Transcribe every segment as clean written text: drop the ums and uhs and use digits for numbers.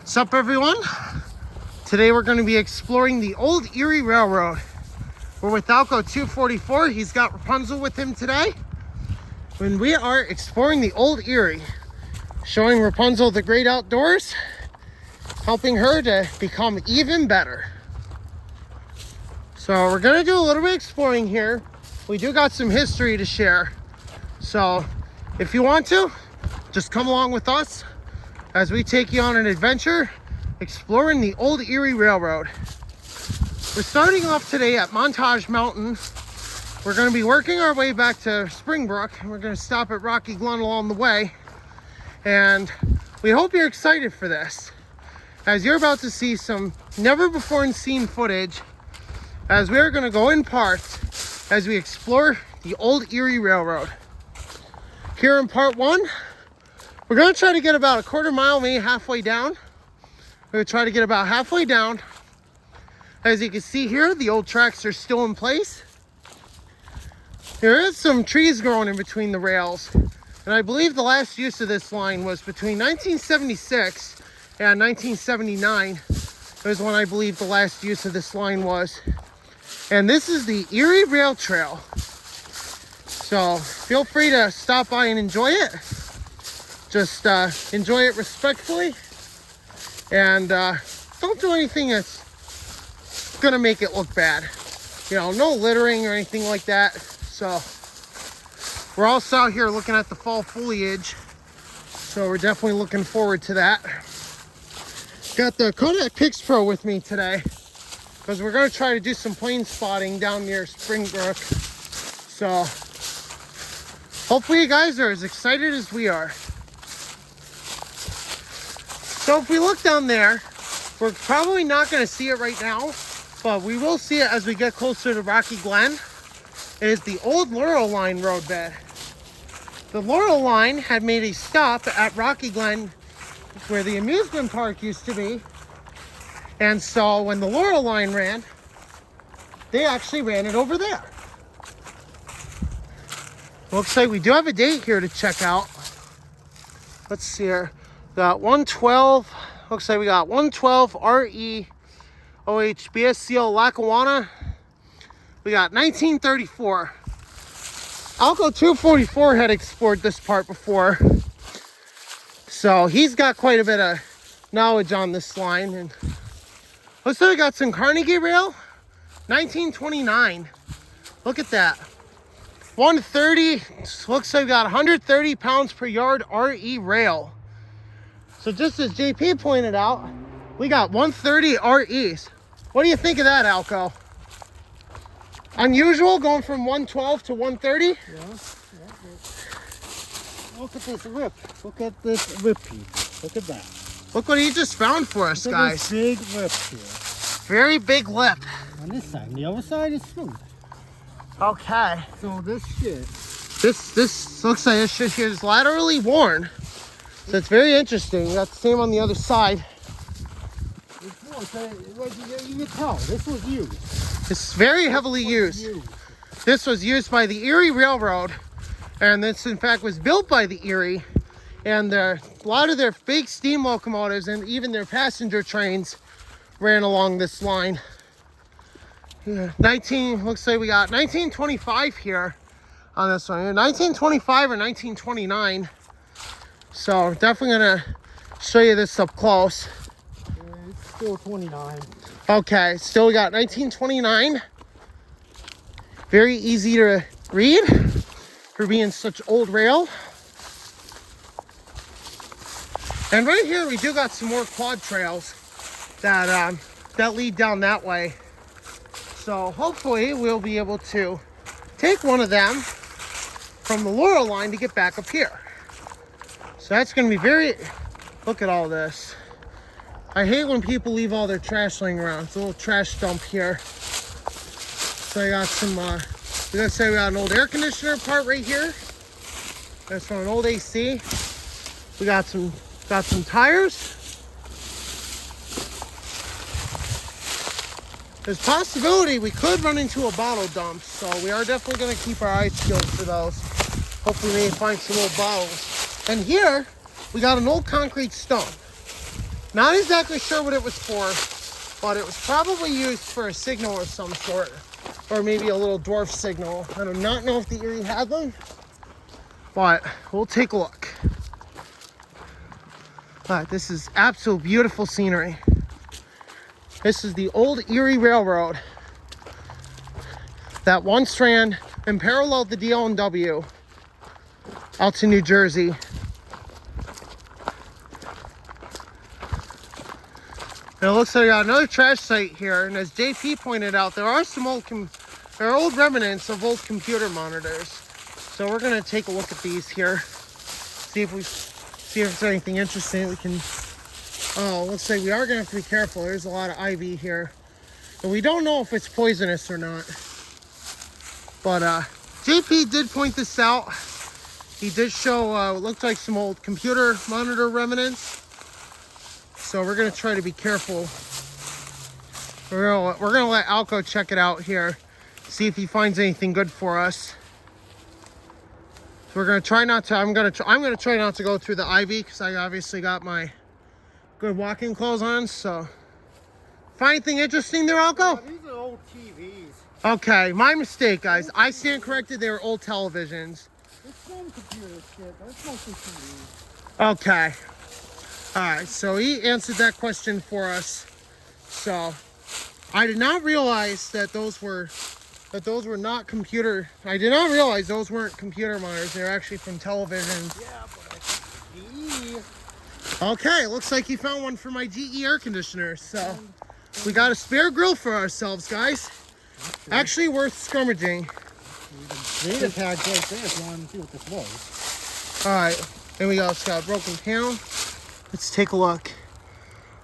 What's up, everyone? Today we're going to be exploring the old Erie Railroad. We're with Alco 244. He's got Rapunzel with him today. And we are exploring the old Erie, showing Rapunzel the great outdoors, helping her to become even better. So we're going to do a little bit of exploring here. We do got some history to share. So if you want to, just come along with us as we take you on an adventure exploring the old Erie Railroad. We're starting off today at Montage Mountain. We're going to be working our way back to Brook, and we're going to stop at Rocky Glen along the way. And we hope you're excited for this, as you're about to see some never before seen footage as we're going to go in parts as we explore the old Erie Railroad. Here in part one, we're going to try to get about a quarter mile, maybe halfway down. We're going to try to get about halfway down. As you can see here, the old tracks are still in place. There is some trees growing in between the rails. And I believe the last use of this line was between 1976 and 1979. It was when I believe the last use of this line was. And this is the Erie Rail Trail. So feel free to stop by and enjoy it. Just enjoy it respectfully, and don't do anything that's gonna make it look bad. You know, no littering or anything like that. So we're also out here looking at the fall foliage, so we're definitely looking forward to that. Got the Kodak Pix Pro with me today because we're gonna try to do some plane spotting down near Brook. So hopefully you guys are as excited as we are. So if we look down there, we're probably not going to see it right now, but we will see it as we get closer to Rocky Glen. It is the old Laurel Line roadbed. The Laurel Line had made a stop at Rocky Glen where the amusement park used to be. And so when the Laurel Line ran, they actually ran it over there. Looks like we do have a date here to check out. Let's see here. Got 112, looks like we got 112 RE OH BSCL Lackawanna. We got 1934. Alco 244 had explored this part before, so he's got quite a bit of knowledge on this line. And looks like we got some Carnegie rail, 1929. Look at that. 130, looks like we got 130 pounds per yard RE rail. So just as JP pointed out, we got 130 REs. What do you think of that, Alco? Unusual, going from 112 to 130? Yeah. Look at this lip. Look at this lip here. Look at that. Look what he just found for us, guys. Big lip here. Very big lip. On this side. The other side is smooth. Okay. So this shit. This looks like this shit here is laterally worn. So it's very interesting. You got the same on the other side. You can tell, this was used. It's very heavily used. This was used by the Erie Railroad. And this, in fact, was built by the Erie. And a lot of their big steam locomotives and even their passenger trains ran along this line. Yeah, looks like we got 1925 here on this one. 1925 or 1929. So definitely gonna show you this up close. Yeah, it's still 29. Okay, still we got 1929. Very easy to read for being such old rail. And right here we do got some more quad trails that that lead down that way. So hopefully we'll be able to take one of them from the Laurel Line to get back up here. So that's going to be very... Look at all this. I hate when people leave all their trash laying around. It's a little trash dump here. So I got some... we got an old air conditioner part right here. That's from an old AC. We got some tires. There's possibility we could run into a bottle dump. So we are definitely going to keep our eyes peeled for those. Hopefully we may find some old bottles. And here, we got an old concrete stump. Not exactly sure what it was for, but it was probably used for a signal of some sort, or maybe a little dwarf signal. I do not know if the Erie had them, but we'll take a look. This is absolute beautiful scenery. This is the old Erie Railroad that once ran and paralleled the DL&W out to New Jersey. And it looks like we got another trash site here, and as JP pointed out, there are some old remnants of old computer monitors. So we're gonna take a look at these here, see if there's anything interesting we can. Oh, let's say we are gonna have to be careful. There's a lot of ivy here, and we don't know if it's poisonous or not. But JP did point this out. He did show what looked like some old computer monitor remnants. So we're gonna try to be careful. We're gonna let Alco check it out here, see if he finds anything good for us. So we're gonna try not to. I'm gonna try not to go through the ivy because I obviously got my good walking clothes on. So, find anything interesting there, Alco? These are old TVs. Okay, my mistake, guys. I stand corrected. They were old televisions. It's some computer shit, but it's mostly TVs. Okay. All right, so he answered that question for us. So I did not realize that those were not computer. I did not realize those weren't computer monitors. They're actually from televisions. Yeah, but it's GE. Okay, looks like he found one for my GE air conditioner. So we got a spare grill for ourselves, guys. Actually worth scrummaging. Data tags right there if you want to see what this was. All right, here we go. It's got a broken panel. Let's take a look.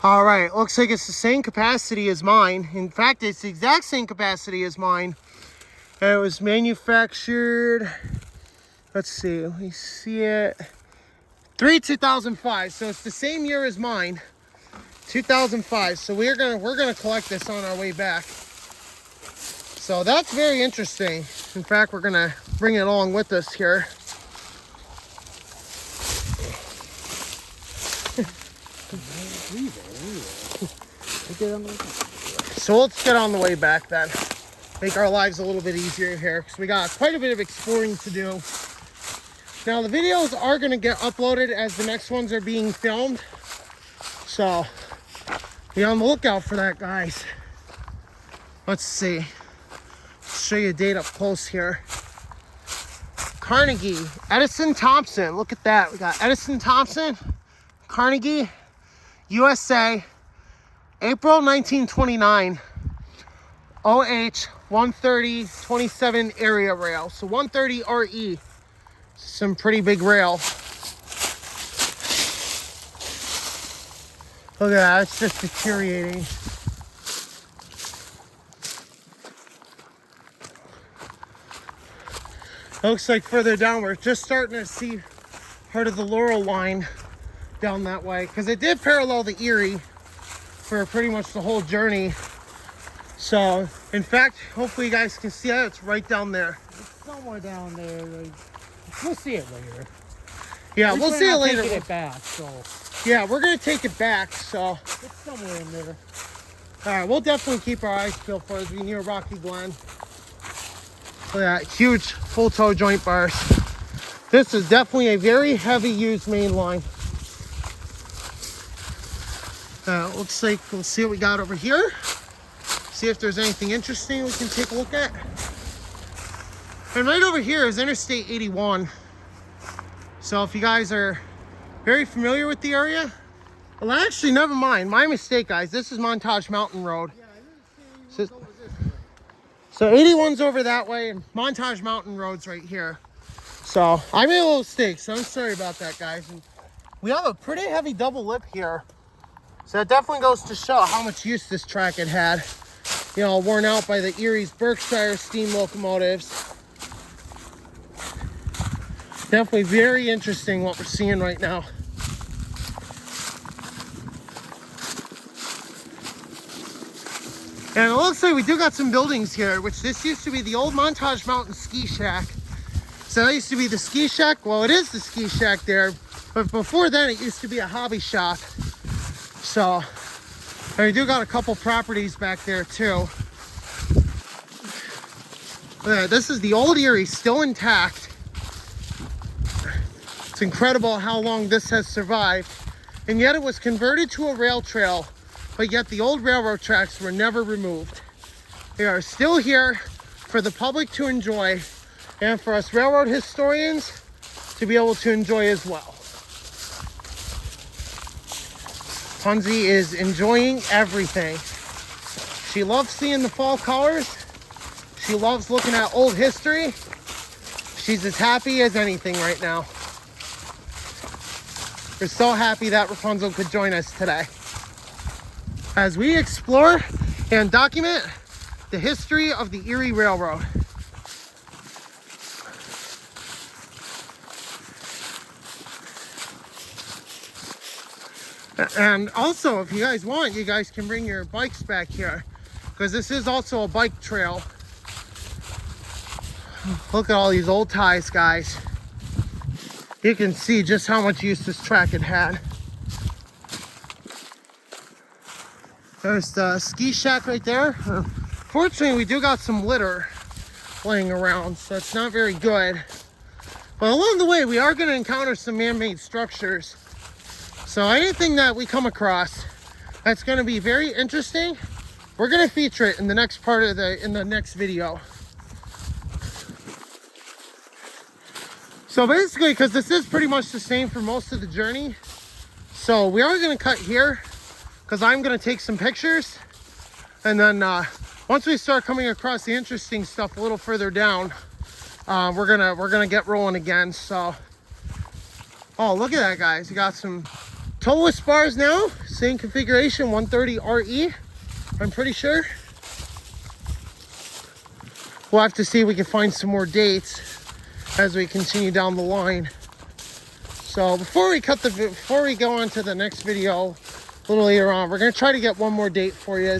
All right, looks like it's the same capacity as mine. In fact, it's the exact same capacity as mine. And it was manufactured, let's see, let me see it. 2005, so it's the same year as mine. 2005. So we're gonna collect this on our way back. So that's very interesting. In fact, we're gonna bring it along with us here. So let's get on the way back then. Make our lives a little bit easier here because we got quite a bit of exploring to do. Now the videos are going to get uploaded as the next ones are being filmed. So be on the lookout for that, guys. Let's see. Show you a date up close here. Carnegie, Edison Thompson. Look at that. We got Edison Thompson, Carnegie, USA, April 1929, OH 130/27 area rail. So 130 RE. Some pretty big rail. Look at that, it's just deteriorating. Looks like further down, we're just starting to see part of the Laurel line down that way, because it did parallel the Erie for pretty much the whole journey. So, in fact, hopefully you guys can see that. It's right down there. It's somewhere down there. We'll see it later. Yeah, we'll see it later. Taking it back, so. Yeah, we're going to take it back, so. It's somewhere in there. All right, we'll definitely keep our eyes peeled for it as we near Rocky Glen. Look at that, huge full toe joint bars. This is definitely a very heavy used main line. Looks like we'll see what we got over here. See if there's anything interesting we can take a look at. And right over here is Interstate 81. So if you guys are very familiar with the area, well, actually, never mind. My mistake, guys. This is Montage Mountain Road. Yeah, I didn't see you So, over this way. so 81's over that way, and Montage Mountain Road's right here. So I made a little mistake, so I'm sorry about that, guys. And we have a pretty heavy double lip here. So that definitely goes to show how much use this track had had. You know, worn out by the Erie's Berkshire steam locomotives. Definitely very interesting what we're seeing right now. And it looks like we do got some buildings here, which this used to be the old Montage Mountain Ski Shack. So that used to be the ski shack. Well, it is the ski shack there, but before then it used to be a hobby shop. So, and we do got a couple properties back there too. This is the old Erie, still intact. It's incredible how long this has survived. And yet it was converted to a rail trail, but yet the old railroad tracks were never removed. They are still here for the public to enjoy and for us railroad historians to be able to enjoy as well. Punzi is enjoying everything. She loves seeing the fall colors. She loves looking at old history. She's as happy as anything right now. We're so happy that Rapunzel could join us today as we explore and document the history of the Erie Railroad. And also, if you guys want, you guys can bring your bikes back here, because this is also a bike trail. Look at all these old ties, guys. You can see just how much use this track had had. There's the ski shack right there. Fortunately, we do got some litter laying around, so it's not very good. But along the way, we are going to encounter some man-made structures. So anything that we come across that's going to be very interesting, we're going to feature it in the next part of in the next video. So basically, because this is pretty much the same for most of the journey, so we are going to cut here because I'm going to take some pictures, and then once we start coming across the interesting stuff a little further down, we're gonna get rolling again. So, oh, look at that, guys! You got some towless bars now, same configuration, 130 RE. I'm pretty sure. We'll have to see if we can find some more dates as we continue down the line. So before we go on to the next video a little later on, we're gonna try to get one more date for you.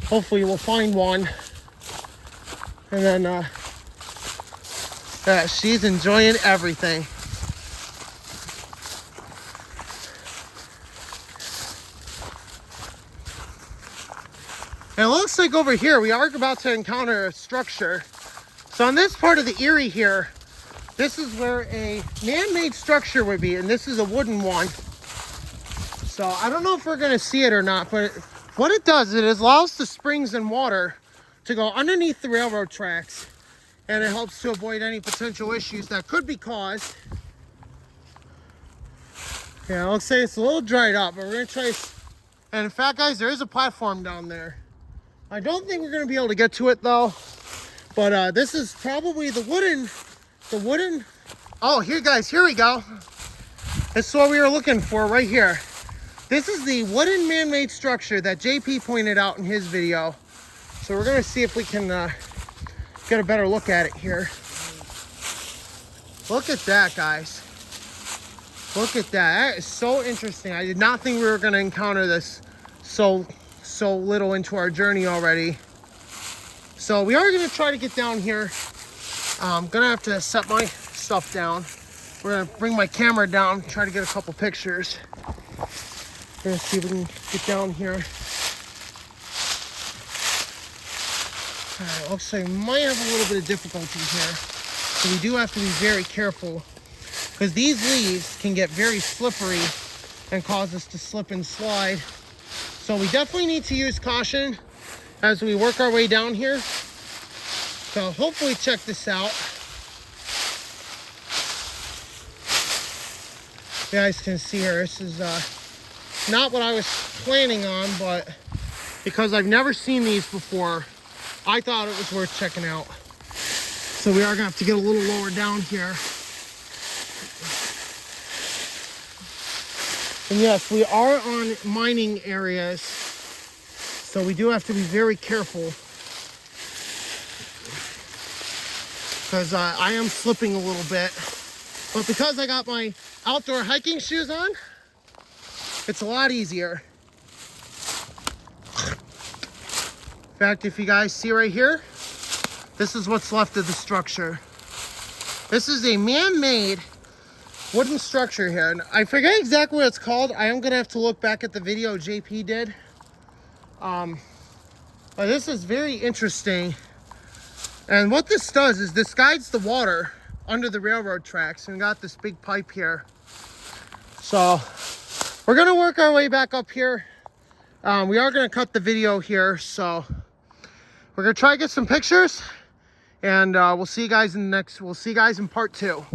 Hopefully we'll find one. And then she's enjoying everything. And it looks like over here we are about to encounter a structure. So on this part of the Erie here, this is where a man-made structure would be, and this is a wooden one. So I don't know if we're gonna see it or not, but what it does, it allows the springs and water to go underneath the railroad tracks, and it helps to avoid any potential issues that could be caused. Yeah, let's say it's a little dried up, but we're gonna try. And in fact, guys, there is a platform down there. I don't think we're gonna be able to get to it though. But this is probably the wooden, oh, here guys, here we go. That's what we were looking for right here. This is the wooden man-made structure that JP pointed out in his video. So we're gonna see if we can get a better look at it here. Look at that, guys. Look at that, that is so interesting. I did not think we were gonna encounter this so little into our journey already. So we are going to try to get down here. I'm going to have to set my stuff down. We're going to bring my camera down, try to get a couple pictures. We're going to see if we can get down here. Alright, looks like we might have a little bit of difficulty here. So we do have to be very careful, because these leaves can get very slippery and cause us to slip and slide. So we definitely need to use caution as we work our way down here. So hopefully check this out. You guys can see here, this is not what I was planning on, but because I've never seen these before, I thought it was worth checking out. So we are gonna have to get a little lower down here. And yes, we are on mining areas, so we do have to be very careful, because I am slipping a little bit. But because I got my outdoor hiking shoes on, it's a lot easier. In fact, if you guys see right here, this is what's left of the structure. This is a man-made wooden structure here. And I forget exactly what it's called. I am gonna have to look back at the video JP did. But this is very interesting. And what this does is this guides the water under the railroad tracks, and we got this big pipe here. So we're gonna work our way back up here. We are gonna cut the video here, so we're gonna try to get some pictures, and we'll see you guys in part 2.